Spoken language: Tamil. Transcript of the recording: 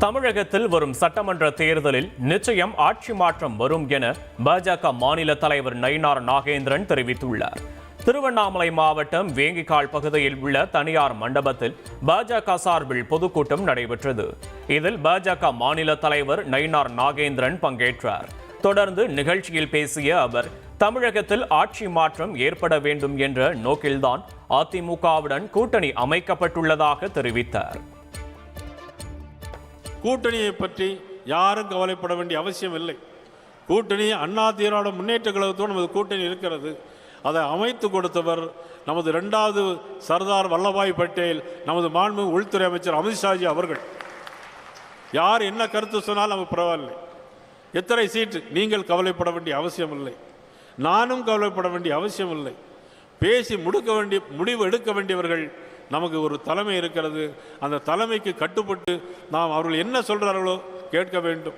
தமிழகத்தில் வரும் சட்டமன்ற தேர்தலில் நிச்சயம் ஆட்சி மாற்றம் வரும் என பாஜக மாநில தலைவர் நயினார் நாகேந்திரன் தெரிவித்துள்ளார். திருவண்ணாமலை மாவட்டம் வேங்கிக்கால் பகுதியில் உள்ள தனியார் மண்டபத்தில் பாஜக சார்பில் பொதுக்கூட்டம் நடைபெற்றது. இதில் பாஜக மாநில தலைவர் நயினார் நாகேந்திரன் பங்கேற்றார். தொடர்ந்து நிகழ்ச்சியில் பேசிய அவர், தமிழகத்தில் ஆட்சி மாற்றம் ஏற்பட வேண்டும் என்ற நோக்கில்தான் அதிமுகவுடன் கூட்டணி அமைக்கப்பட்டுள்ளதாக தெரிவித்தார். கூட்டணியை பற்றி யாரும் கவலைப்பட வேண்டிய அவசியம் இல்லை. கூட்டணி அண்ணா திராவிட முன்னேற்ற கழகத்தோடு நமது கூட்டணி இருக்கிறது. அதை அமைத்து கொடுத்தவர் நமது 2வது சர்தார் வல்லபாய் பட்டேல், நமது மாண்புமிகு உள்துறை அமைச்சர் அமித்ஷாஜி அவர்கள். யார் என்ன கருத்து சொன்னால் நமக்கு பரவாயில்லை. எத்தனை சீட்டு நீங்கள் கவலைப்பட வேண்டிய அவசியம் இல்லை. நானும் கவலைப்பட வேண்டிய அவசியம் இல்லை. பேசி முடிவு எடுக்க வேண்டியவர்கள் நமக்கு ஒரு தலைமை இருக்கிறது. அந்த தலைமைக்கு கட்டுப்பட்டு நாம் அவர்கள் என்ன சொல்கிறார்களோ கேட்க வேண்டும்.